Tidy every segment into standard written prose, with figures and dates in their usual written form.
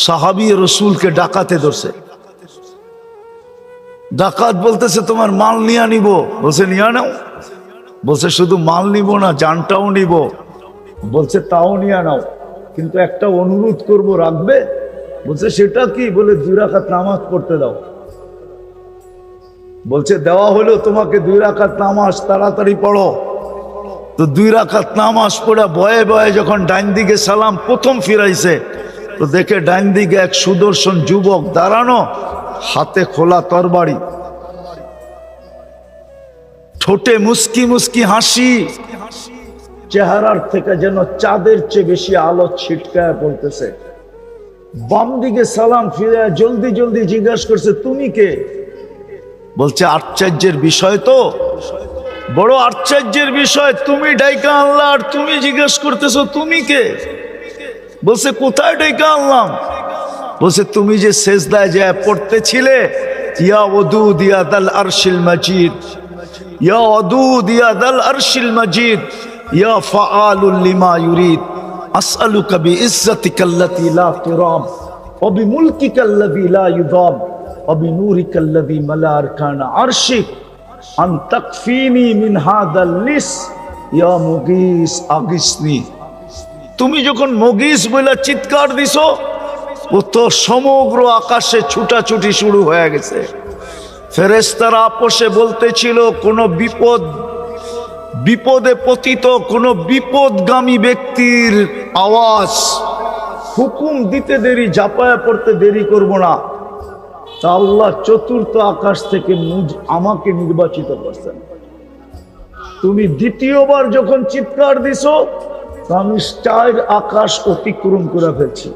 সাহাবী রসুলকে ডাকাতে ধরছে। ডাকাত বলতেছে তোমার মাল নিয়ে নিব। বলছে নিয়ে নাও। বলছে শুধু মাল নিব না, জানটাও নিব। বলছে তাও নিয়ে নাও, কিন্তু একটা অনুরোধ করব, রাখবে? বলছে সেটা কি? বলে 2 রাকাত নামাজ পড়তে দাও। বলছে দেওয়া হলো তোমাকে 2 রাকাত নামাজ, তাড়াতাড়ি পড়ো। তো 2 রাকাত নামাজ পড়া বয়ে বয়ে যখন ডাইন দিকে সালাম প্রথম ফিরাইছে, তো দেখে ডাইন দিকে এক সুদর্শন যুবক দাঁড়ানো, হাতে খোলা তরবারি, ঠোঁটে মুস্কি মুস্কি হাসি, চেহারার থেকে যেন চাঁদের চেয়ে বেশি আলো ছিটকায় পড়তেছে। বাম দিকে সালাম ফিরে জলদি জলদি জিজ্ঞাসা করছে তুমি কে? বলছে আশ্চর্যের বিষয় তো, বড় আশ্চর্যের বিষয়, তুমি ডাইকা আনলা আর তুমি জিজ্ঞেস করতেছো তুমি কে? বলছে কোথায় ডাইকা আনলাম? বলছে তুমি যে সেজদায় যায় পড়তেছিলে, ইয়া ওয়াদুদ ইয়া দাল আরশিল মাজিদ, ইয়া ওয়াদুদ ইয়া দাল আরশিল মাজিদ, ইয়া ফাআলুল লিমা ইউরিদ, আসআলুকা বিইজ্জাতিকাল্লাতী লা তুরাম ওয়া বিমুলকিকাল্লাযী লা ইউদাম ওয়া বিনূরিকাল্লাযী মালা আরকানা আরশিক আন তাকফিনি মিন হাদাল লিস ইয়া মুগীস আগিসনি। তুমি যখন মুগীস বলে চিৎকার দিছো, ও তো সমগ্র আকাশে ছুটাছুটি শুরু হয়ে গেছে। ফেরেশতারা আপোষে বলতেছিল কোন বিপদে পতিত কোন বিপদগামী ব্যক্তির আওয়াজ, হুকুম দিতে দেরি, ঝাঁপায়া পড়তে দেরি করব না। তা আল্লাহ চতুর্থ আকাশ থেকে আমাকে নির্বাচিত করছেন। তুমি দ্বিতীয়বার যখন চিৎকার দিছো, আমি 4 আকাশ অতিক্রম করে ফেলছি।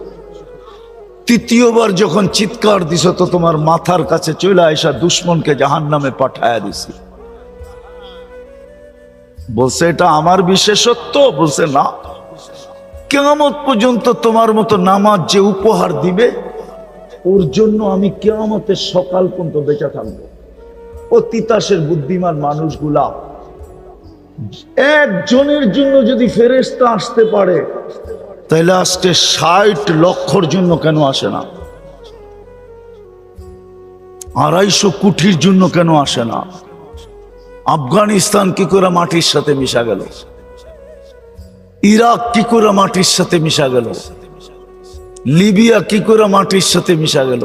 তৃতীয়বার যখন চিৎকার দিছো, তো তোমার মাথার কাছে চলে আসা দুশ্মনকে জাহান্নামে পাঠায়া দিছি। বলছে এটা আমার বিশেষত্ব? বলছে না, কিয়ামত পর্যন্ত তোমার মতো নামাজ যে উপহার দিবে, ওর জন্য আমি কিয়ামতের সকাল পর্যন্ত বেঁচে থাকবো। ও তিতাসের বুদ্ধিমান মানুষগুলা, একজনের জন্য যদি ফেরেশতা আসতে পারে, তাহলে আজকে 60 লক্ষর জন্য কেন আসে না? 250 কোটির জন্য কেন আসে না? আফগানিস্তান কি করে মাটির সাথে মিশা গেল? ইরাক কি করে মাটির সাথে মিশা গেল? লিবিয়া কি করে মাটির সাথে মিশা গেল?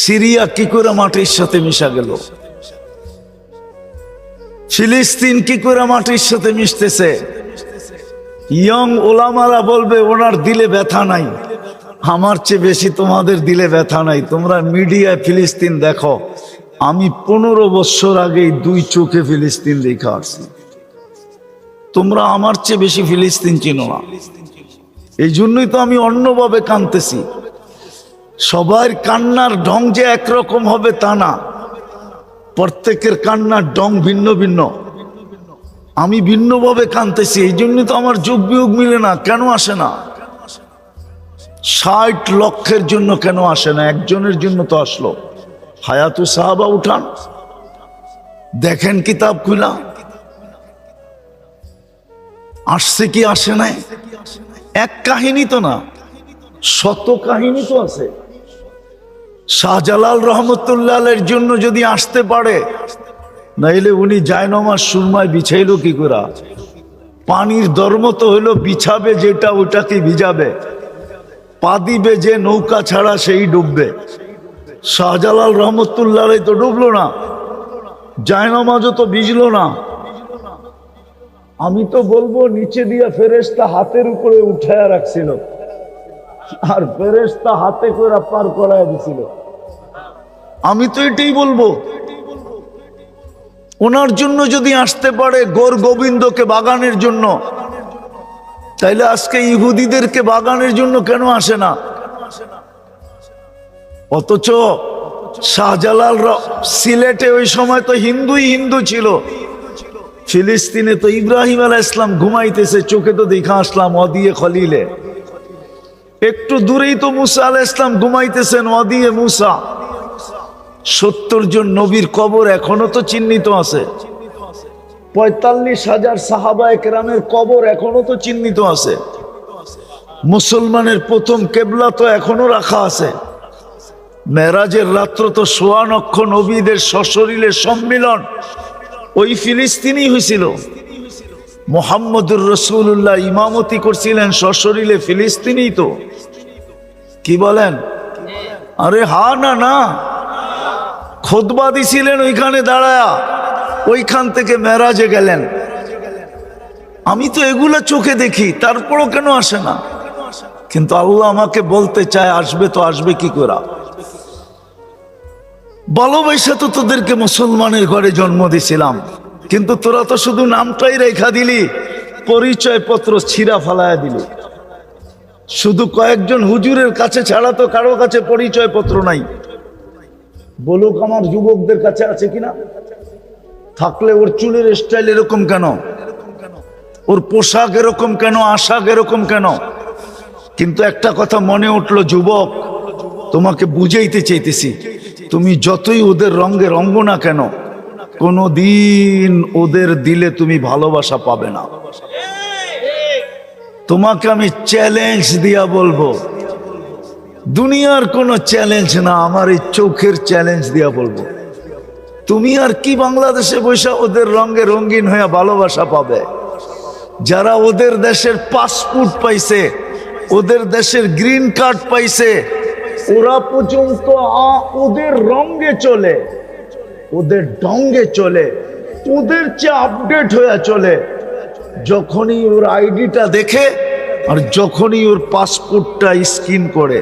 সিরিয়া কি করে মাটির সাথে মিশা গেল? ফিলিস্তিন কি করে মাটির সাথে মিশতেছে? ইয়ং ওলামারা বলবে ওনার দিলে ব্যথা নাই। আমার চেয়ে বেশি তোমাদের দিলে ব্যথা নাই। তোমরা মিডিয়ায় ফিলিস্তিন দেখো, আমি 15 বছর আগেই 2 চোখে ফিলিস্তিন দেখে আসছি। তোমরা আমার চেয়ে বেশি ফিলিস্তিন চিনো না। এই জন্যই তো আমি অন্যভাবে কাঁদতেছি। সবার কান্নার ঢং যে একরকম হবে তা না, প্রত্যেকের কান্নার ঢং ভিন্ন ভিন্ন। আমি ভিন্নভাবে কাঁদতেছি, এই জন্যই তো আমার যোগ বিয়োগ মিলে না। কেন আসে না? 60 লক্ষের জন্য কেন আসে না? একজনের জন্য তো আসলো। হায়াতু সাহাবা উঠান, দেখেন কিতাব খুলা, আসছে কি আসে নাই? এক কাহিনী তো না, শত কাহিনী তো আছে। শাহজালাল রহমতুল্লাহের জন্য যদি আসতে পারে, নাইলে উনি জায়নামাজ সুরমায় বিছাইলো কি করে? পানির ধর্ম তো হইলো বিছাবে যেটা ওটাকে ভিজাবে, পা দিবে যে নৌকা ছাড়া সেই ডুববে। শাহজালাল রহমতুল্লাহ তো ডুবলো না, জায়নামাজও তো ভিজলো না। আমি তো বলবো নিচে দিয়া ফেরেশতা হাতের উপরে উঠায়া রাখছিল, আর ফেরেশতা হাতে করে পার করায় দিছিল। আমি তো এটাই বলবো, ওনার জন্য যদি আসতে পারে গোর গোবিন্দকে বাগানের জন্য, তাইলে আজকে ইহুদিদেরকে বাগানের জন্য কেন আসে না? অথচ শাহজালাল সিলেটে ওই সময় তো হিন্দুই হিন্দু ছিল, ফিলিস্তিনে তো ইব্রাহিম আলাইহিস সালাম ঘুমাইতেছে, চোখে তো দেখা আসলাম ওয়াদিয়ে খলিলে। একটু দূরেই তো মুসা আলাইহিস সালাম ঘুমাইতেছেন ওয়াদিয়ে মুসা। 70 জন নবীর কবর এখনো তো চিহ্নিত আছে। 45,000 সাহাবায়ে কেরামের কবর এখনো তো চিহ্নিত আছে। মুসলমানের প্রথম কেবলা তো এখনো রাখা আছে। মেরাজের রাত্র তো ১৬ লক্ষ নবীদের সশরীরে সম্মিলন ওই ফিলিস্তিনি হয়েছিল। মুহাম্মদুর রাসূলুল্লাহ ইমামতি করছিলেন সশরীরে ফিলিস্তিনি। তো কি বলেন? আরে হা না না, খুতবা দিছিলেন ওইখানে দাঁড়ায়া, ওইখান থেকে মেরাজে গেলেন। আমি তো এগুলা চোখে দেখি, তারপরও কেন আসে না? কিন্তু আল্লাহ আমাকে বলতে চায় আসবে, তো আসবে কি করে? ভালোবাসা তো তোদেরকে মুসলমানের ঘরে জন্ম দিছিলাম, কিন্তু তোরা তো শুধু নামটাই রেখা দিলি, পরিচয় পত্র ছিঁড়া ফালায়া দিলি। শুধু কয়েকজন হুজুরের কাছে ছাড়া তো কারো কাছে পরিচয় পত্র নাই। বলুক আমার যুবকদের কাছে আছে কিনা? থাকলে ওর চুলের স্টাইল এরকম কেন, ওর পোশাক এরকম কেন, আশাক এরকম কেন? কিন্তু একটা কথা মনে উঠলো, যুবক তোমাকে বুঝাইতে চাইতেছি, তুমি যতই ওদের রঙে রঙ্গ না কেন, কোনদিন ওদের দিলে তুমি ভালোবাসা পাবে না। তোমাকে আমি চ্যালেঞ্জ দিয়া বলবো, দুনিয়ার কোনো চ্যালেঞ্জ না, আমার এই চোখের চ্যালেঞ্জ দিয়া বলবো, তুমি আর কি বাংলাদেশে বসে ওদের রঙে রঙিন হয়ে ভালোবাসা পাবে? যারা ওদের দেশের পাসপোর্ট পাইছে, ওদের দেশের গ্রিন কার্ড পাইছে, ওরা পর্যন্ত ওদের রঙে চলে, ওদের ঢঙ্গে চলে, ওদের চেয়ে আপডেট হয়ে চলে। যখনই ওর আইডিটা দেখে আর যখনই ওর পাসপোর্টটা স্ক্যান করে,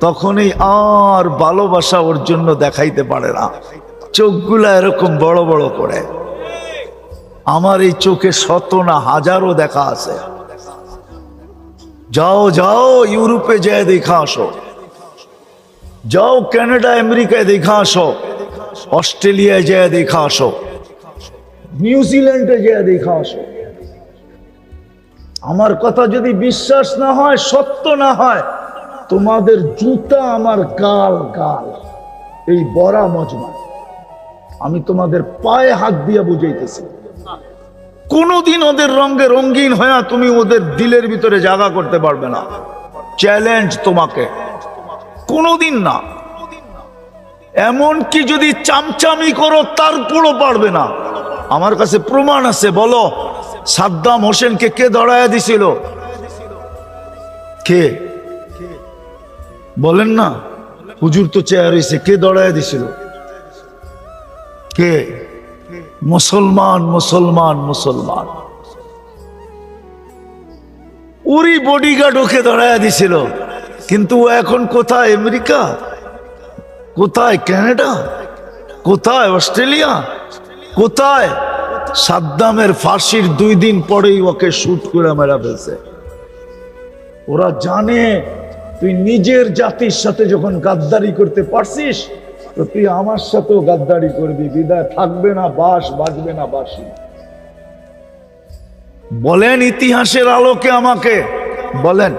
তখনই আর ভালোবাসা ওর জন্য দেখাইতে পারে না। চোখগুলা এরকম বড় বড় করে। আমার এই চোখে শত না হাজারও দেখা আছে। যাও যাও ইউরোপে যেয়ে দেখা আসো, যাও কানাডা আমেরিকায় দেখা আসো, অস্ট্রেলিয়ায় যেয়ে দেখা আসো, নিউজিল্যান্ডে যেয়ে দেখা আসো। আমার কথা যদি বিশ্বাস না হয়, সত্য না হয়, তোমাদের জুতা আমার গাল গাল, এই বড়া মজমা। আমি তোমাদের পায়ে হাত দিয়ে বুঝাইতেছি, কোনদিন ওদের রঙে রঙিন হয়ে তুমি ওদের দিলের ভিতরে জায়গা করতে পারবে না। চ্যালেঞ্জ তোমাকে, কোনদিন না। এমনকি যদি চামচামি করো তারপরও পারবে না। আমার কাছে প্রমাণ আছে। বলো, সাদ্দাম হোসেনকে কে দড়াইয়া দিছিল? কে বলেন না? হুজুর তো চেয়ার হয়েছে, কে দড়াইয়া দিছিল? কে? মুসলমান মুসলমান মুসলমান। ওরই বডিগার্ড ওকে দড়াইয়া দিছিল। কিন্তু ও এখন কোথায়? আমেরিকা, কোথায় কানাডা, কোথায় অস্ট্রেলিয়া, কোথায়? সাদ্দামের ফাঁসির 2 দিন পরেই ওকে শুট করে মেরা ফেলছে। ওরা জানে তুই নিজের জাতির সাথে যখন গাদ্দারি করতে পারছিস, তো তুই আমার সাথেও গাদ্দারি করবি। বিদায় থাকবে না বাস, বাজবে না বাসি। বলেন ইতিহাসের আলোকে আমাকে বলেন,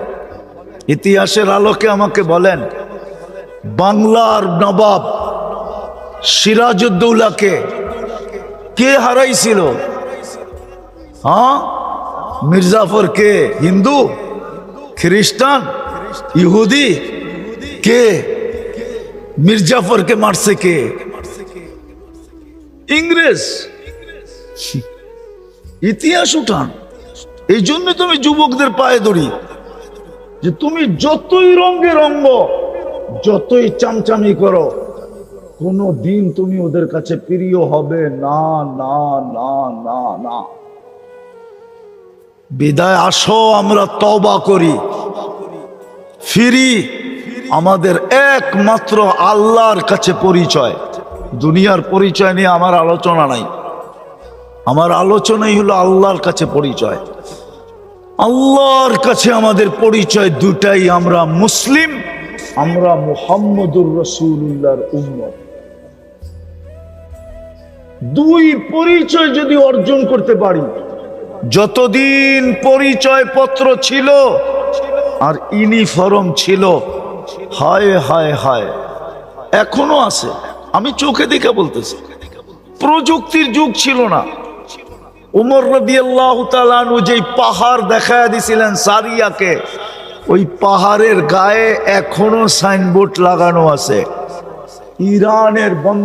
ইতিহাসের আলোকে আমাকে বলেন, বাংলার নবাব সিরাজউদ্দৌলাকে কে হারাইছিল? হ্যাঁ, মির্জাফর কে? হিন্দু, খ্রিস্টান, ইহুদি? কে মির্জাফরকে মারছে? কে? ইংরেজ। ইতিহাস উঠান। এই জন্য তুমি যুবকদের পায়ে ধরি যে তুমি যতই রঙে রঙ্গ, যতই চামচামি করো, কোনো দিন তুমি ওদের কাছে প্রিয় হবে না না না না না। বিদায় আসো, আমরা তওবা করি, ফিরি। আমাদের একমাত্র আল্লাহর কাছে পরিচয়। দুনিয়ার পরিচয় নিয়ে আমার আলোচনা নাই। আমার আলোচনাই হলো আল্লাহর কাছে পরিচয়। আল্লাহর কাছে আমাদের পরিচয় দুটাই, আমরা মুসলিম, আমরা মুহাম্মদুর রাসূলুল্লাহর উম্মত। 2 পরিচয় যদি অর্জন করতে পারি, যতদিন পরিচয় পত্র ছিল আর ইউনিফর্ম ছিল, হায় হায় হায়, এখনো আছে। আমি চোখে দেখে বলতেছি, প্রযুক্তির যুগ ছিল না। ওমর রাদিয়াল্লাহু তাআলা আনহু যেই পাহাড় দেখায় দিছিলেন সারিয়াকে, ওই পাহাড়ের গায়ে এখনো সাইনবোর্ড লাগানো আছে, ইরানের বন্ধ